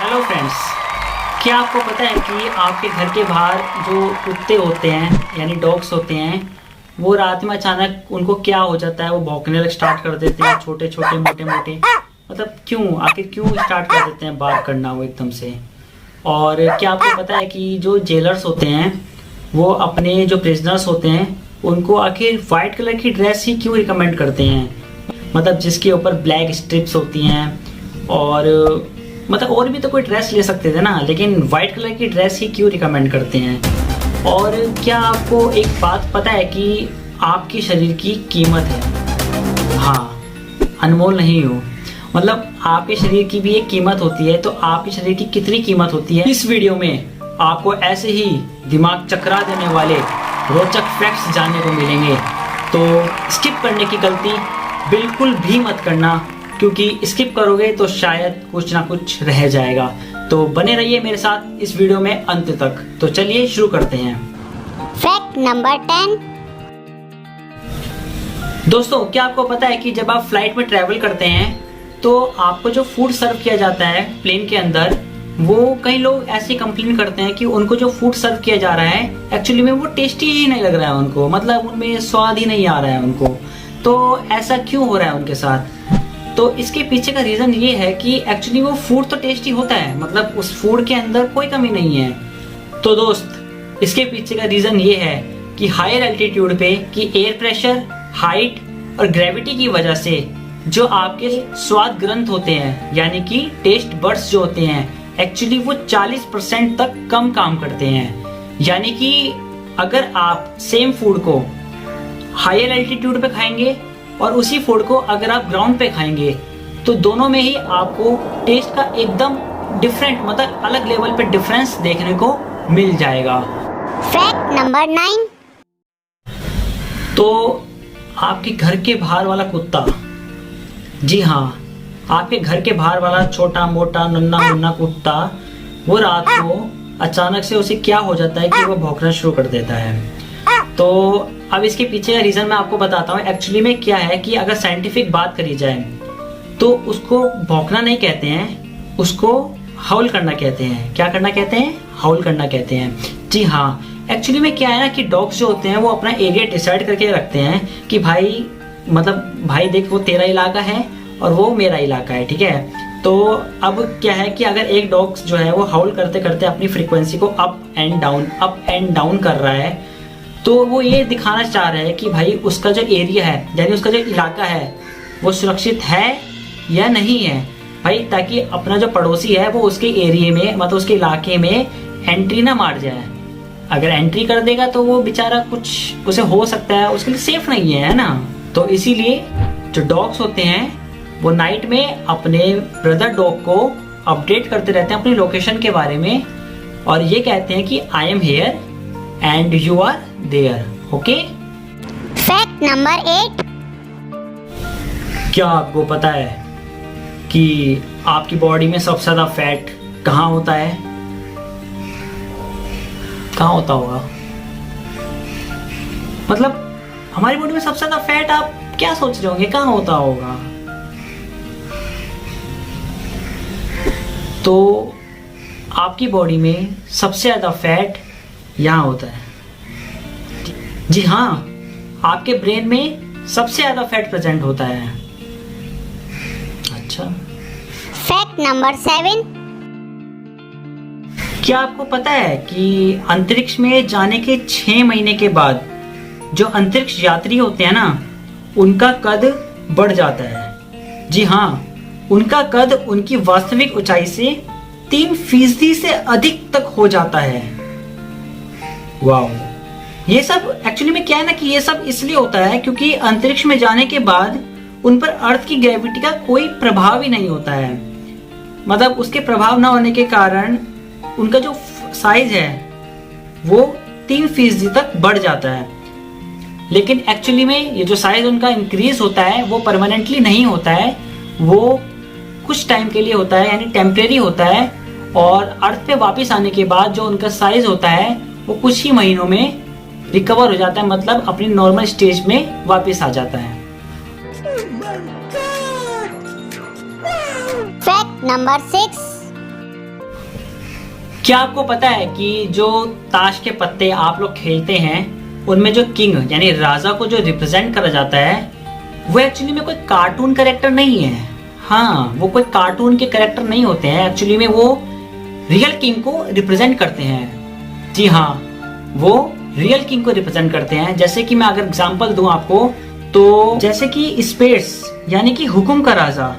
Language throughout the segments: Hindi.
हेलो फ्रेंड्स, क्या आपको पता है कि आपके घर के बाहर जो कुत्ते होते हैं यानी डॉग्स होते हैं, वो रात में अचानक उनको क्या हो जाता है, वो भौंकने लग स्टार्ट कर देते हैं, छोटे छोटे मोटे मोटे। मतलब क्यों, आखिर क्यों स्टार्ट कर देते हैं बार्क करना वो एकदम से। और क्या आपको पता है कि जो जेलर्स होते हैं वो अपने जो प्रिजनर्स होते हैं उनको आखिर वाइट कलर की ड्रेस ही क्यों रिकमेंड करते हैं, मतलब जिसके ऊपर ब्लैक स्ट्रिप्स होती हैं। और मतलब और भी तो कोई ड्रेस ले सकते थे ना, लेकिन वाइट कलर की ड्रेस ही क्यों रिकमेंड करते हैं। और क्या आपको एक बात पता है कि आपके शरीर की कीमत है, हाँ अनमोल नहीं हो, मतलब आपके शरीर की भी एक कीमत होती है। तो आपके शरीर की कितनी कीमत होती है, इस वीडियो में आपको ऐसे ही दिमाग चकरा देने वाले रोचक फैक्ट्स जानने को मिलेंगे। तो स्किप करने की गलती बिल्कुल भी मत करना, क्योंकि स्किप करोगे तो शायद कुछ ना कुछ रह जाएगा। तो बने रहिए मेरे साथ इस वीडियो में अंत तक। तो चलिए शुरू करते हैं। Fact number 10। दोस्तों, क्या आपको पता है कि जब आप फ्लाइट में ट्रैवल करते हैं तो आपको जो फूड सर्व किया जाता है प्लेन के अंदर, वो कई लोग ऐसे कंप्लेन करते हैं कि उनको जो फूड सर्व किया जा रहा है एक्चुअली में वो टेस्टी ही नहीं लग रहा है उनको, मतलब उनमें स्वाद ही नहीं आ रहा है उनको। तो ऐसा क्यों हो रहा है उनके साथ? तो इसके पीछे का रीजन ये है कि एक्चुअली वो फूड तो टेस्टी होता है, मतलब उस फूड के अंदर कोई कमी नहीं है। तो दोस्त, इसके पीछे का रीजन ये है कि हायर एल्टीट्यूड पे कि एयर प्रेशर, हाइट और ग्रेविटी की वजह से जो आपके स्वाद ग्रंथ होते हैं यानी कि टेस्ट बड्स जो होते हैं एक्चुअली वो 40% तक कम काम करते हैं। यानी कि अगर आप सेम फूड को हायर एल्टीट्यूड पे खाएंगे और उसी फूड को अगर आप ग्राउंड पे खाएंगे तो दोनों में ही आपको टेस्ट का एकदम डिफरेंट, मतलब अलग लेवल पे डिफरेंस देखने को मिल जाएगा। Fact number 9। तो आपके घर के बाहर वाला कुत्ता, जी हाँ, आपके घर के बाहर वाला छोटा मोटा नन्ना मुन्ना कुत्ता, वो रात को अचानक से उसे क्या हो जाता है कि वो भौंकना शुरू कर देता है। तो अब इसके पीछे का रीजन मैं आपको बताता हूँ। एक्चुअली में क्या है कि अगर साइंटिफिक बात करी जाए तो उसको भौंकना नहीं कहते हैं, उसको हाउल करना कहते हैं। क्या करना कहते हैं? हाउल करना कहते हैं। जी हाँ, एक्चुअली में क्या है ना कि डॉग्स जो होते हैं वो अपना एरिया डिसाइड करके रखते हैं कि भाई, मतलब भाई देख, वो तेरा इलाका है और वो मेरा इलाका है, ठीक है। तो अब क्या है कि अगर एक डॉग जो है वो हाउल करते करते अपनी फ्रीक्वेंसी को अप एंड डाउन कर रहा है, तो वो ये दिखाना चाह रहा है कि भाई उसका जो एरिया है यानी उसका जो इलाका है वो सुरक्षित है या नहीं है भाई, ताकि अपना जो पड़ोसी है वो उसके एरिया में, मतलब उसके इलाके में एंट्री ना मार जाए। अगर एंट्री कर देगा तो वो बेचारा कुछ उसे हो सकता है, उसके लिए सेफ नहीं है ना। तो इसीलिए जो डॉग्स होते हैं वो नाइट में अपने ब्रदर डॉग को अपडेट करते रहते हैं अपनी लोकेशन के बारे में, और ये कहते हैं कि I am here and you are there, okay. Fact number 8। क्या आपको पता है कि आपकी बॉडी में सबसे ज्यादा फैट कहाँ होता है? कहाँ होता होगा? मतलब हमारी बॉडी में सबसे ज्यादा फैट, आप क्या सोच रहे होंगे कहाँ होता होगा? तो आपकी बॉडी में सबसे ज्यादा फैट यहाँ होता है। जी हाँ, आपके ब्रेन में सबसे ज्यादा फैट प्रेजेंट होता है। अच्छा। Fact number 7। क्या आपको पता है कि अंतरिक्ष में जाने के 6 महीने के बाद जो अंतरिक्ष यात्री होते हैं ना, उनका कद बढ़ जाता है। जी हाँ, उनका कद उनकी वास्तविक ऊंचाई से 3% से अधिक तक हो जाता है। वाओ! ये सब एक्चुअली में क्या है ना कि ये सब इसलिए होता है क्योंकि अंतरिक्ष में जाने के बाद उन पर अर्थ की ग्रेविटी का कोई प्रभाव ही नहीं होता है। मतलब उसके प्रभाव ना होने के कारण उनका जो साइज है वो 3% तक बढ़ जाता है। लेकिन एक्चुअली में ये जो साइज उनका इंक्रीज होता है वो परमानेंटली नहीं होता है, वो कुछ टाइम के लिए होता है, यानी टेम्परेरी होता है। और अर्थ पे वापस आने के बाद जो उनका साइज होता है वो कुछ ही महीनों में रिकवर हो जाता है, मतलब अपनी नॉर्मल स्टेज में वापस आ जाता है। Fact number 6। क्या आपको पता है कि जो ताश के पत्ते आप लोग खेलते हैं उनमें जो किंग यानी राजा को जो रिप्रेजेंट करा जाता है वो एक्चुअली में कोई कार्टून कैरेक्टर नहीं है। हाँ, वो कोई कार्टून के कैरेक्टर नहीं होते हैं, एक्चुअली में वो रियल किंग को रिप्रेजेंट करते हैं। जी हाँ, वो रियल किंग को रिप्रेजेंट करते हैं। जैसे कि मैं अगर एग्जांपल दूं आपको, तो जैसे कि स्पेस यानी कि हुकुम का राजा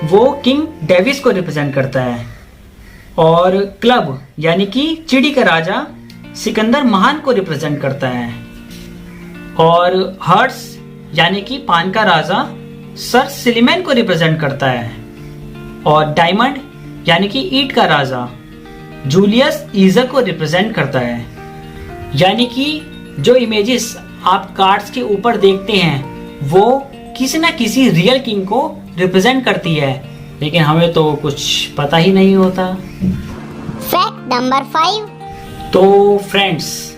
वो किंग डेविस को रिप्रेजेंट करता है, और क्लब यानी कि चिड़ी का राजा सिकंदर महान को रिप्रेजेंट करता है, और हर्ट्स यानी कि पान का राजा सर सिलिमैन को रिप्रेजेंट करता है, और डायमंड यानी कि ईंट का राजा जूलियस ईजर को रिप्रेजेंट करता है। यानी कि जो इमेजेस आप कार्ड्स के ऊपर देखते हैं वो किसी ना किसी रियल किंग को रिप्रेजेंट करती है, लेकिन हमें तो कुछ पता ही नहीं होता। Fact number 5। तो फ्रेंड्स,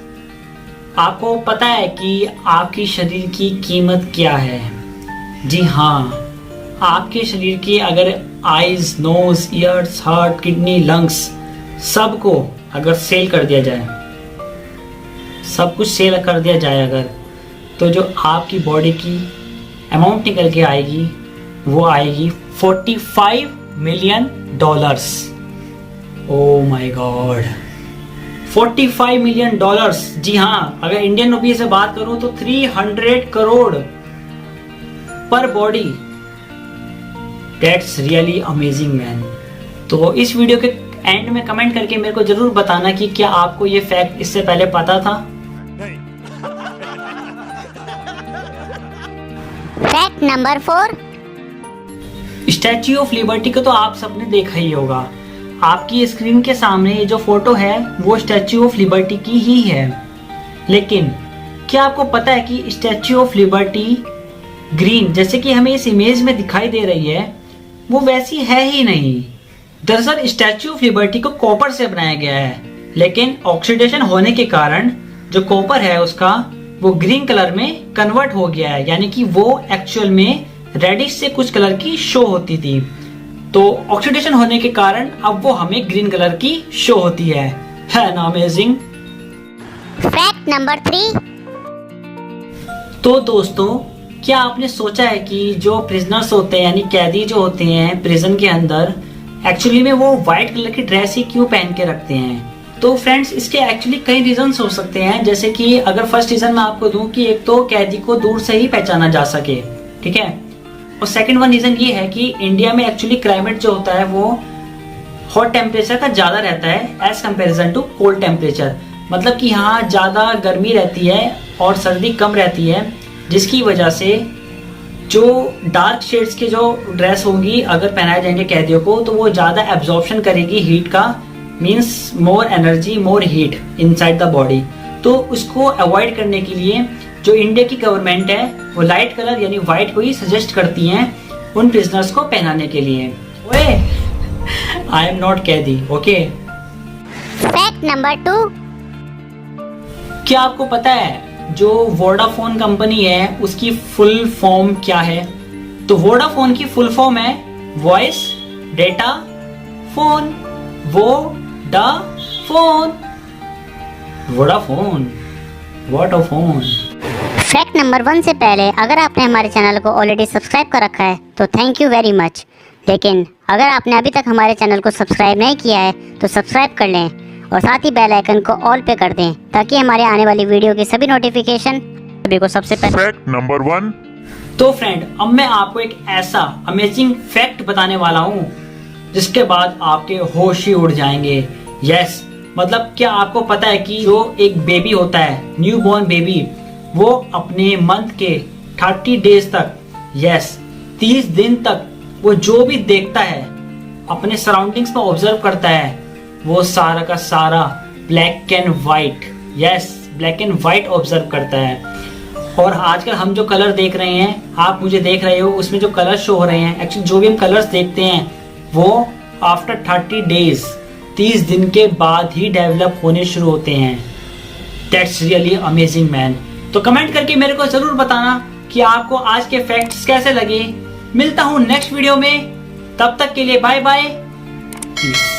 आपको पता है कि आपकी शरीर की कीमत क्या है? जी हाँ, आपके शरीर की अगर eyes, nose, ears, heart, kidney, lungs सबको अगर सेल कर दिया जाए, सब कुछ सेल कर दिया जाए अगर, तो जो आपकी बॉडी की अमाउंट निकल के आएगी वो आएगी $45 million. Oh my God, $45 million. जी हाँ, अगर इंडियन रुपये से बात करूं तो 300 करोड़ पर body. That's really amazing man. तो इस वीडियो के एंड में कमेंट करके मेरे को जरूर बताना कि क्या आपको ये फैक्ट इससे पहले पता था। Fact number 4। Statue of liberty को तो आप सबने देखा ही होगा। आपकी स्क्रीन के सामने ये जो फोटो है वो स्टैच्यू ऑफ लिबर्टी की ही है, लेकिन क्या आपको पता है कि स्टैच्यू ऑफ लिबर्टी ग्रीन जैसे कि हमें इस इमेज में दिखाई दे रही है वो वैसी है ही नहीं। दरअसल स्टैच्यू ऑफ लिबर्टी को कॉपर से बनाया गया है, लेकिन ऑक्सीडेशन होने के कारण जो कॉपर है उसका वो ग्रीन कलर में कन्वर्ट हो गया है, यानी कि वो एक्चुअल में रेडिश से कुछ कलर की शो होती थी, तो ऑक्सीडेशन होने के कारण अब वो हमें ग्रीन कलर की शो होती है ना अमेजिंग। Fact number 3। तो दोस्तों, क्या आपने सोचा है कि जो प्रिजनर्स होते हैं यानी कैदी जो होते हैं प्रिजन के अंदर, एक्चुअली में वो व्हाइट कलर की ड्रेस ही क्यों पहन के रखते हैं? तो फ्रेंड्स, इसके एक्चुअली कई रीजंस हो सकते हैं। जैसे कि अगर फर्स्ट रीजन मैं आपको दूं कि एक तो कैदी को दूर से ही पहचाना जा सके, ठीक है, और सेकंड वन रीजन ये है कि इंडिया में एक्चुअली क्लाइमेट जो होता है वो हॉट टेम्परेचर का ज्यादा रहता है as comparison to cold temperature. मतलब कि यहाँ ज्यादा गर्मी रहती है और सर्दी कम रहती है, जिसकी वजह से जो डार्क शेड्स के जो ड्रेस होंगी अगर पहनाए जाएंगे कैदियों को तो वो ज्यादा एब्जॉर्प्शन करेगी हीट का, means more energy, more heat inside the body. तो उसको अवॉइड करने के लिए जो इंडिया की गवर्नमेंट है वो लाइट कलर यानी व्हाइट को ही सजेस्ट करती हैं उन प्रिजनर्स को पहनाने के लिए। ओए, आई एम नॉट कैदी, ओके। Fact number 2। क्या आपको पता है जो वोडाफोन कंपनी है उसकी फुल फॉर्म क्या है? तो वोडाफोन की फुल फॉर्म है voice data phone. Vodafone, Vodafone, Vodafone. Fact number 1 से पहले अगर आपने हमारे चैनल को ऑलरेडी सब्सक्राइब कर रखा है तो थैंक यू वेरी मच, लेकिन अगर आपने अभी तक हमारे चैनल को सब्सक्राइब नहीं किया है तो सब्सक्राइब कर लें और साथ ही बेल आइकन को ऑल पे कर दें ताकि हमारे आने वाली वीडियो की सभी नोटिफिकेशन सभी को सबसे पहले। Fact number 1। तो फ्रेंड, अब मैं आपको एक ऐसा अमेजिंग फैक्ट बताने वाला हूँ जिसके बाद आपके होश ही उड़ जाएंगे। यस, मतलब क्या आपको पता है कि जो एक बेबी होता है, न्यू बॉर्न बेबी, वो अपने मंथ के 30 डेज तक, यस 30 दिन तक वो जो भी देखता है अपने सराउंडिंग्स में ऑब्जर्व करता है वो सारा का सारा black and white, yes black and white observe करता है। और आजकल हम जो कलर देख रहे हैं, आप मुझे देख रहे हो, उसमें जो कलर शो हो रहे हैं, एक्चुअली जो भी हम कलर्स देखते हैं वो आफ्टर 30 डेज 30 दिन के बाद ही डेवलप होने शुरू होते हैं। That's really amazing man. तो कमेंट करके मेरे को जरूर बताना कि आपको आज के फैक्ट्स कैसे लगे। मिलता हूं नेक्स्ट वीडियो में, तब तक के लिए बाय बाय, पीस।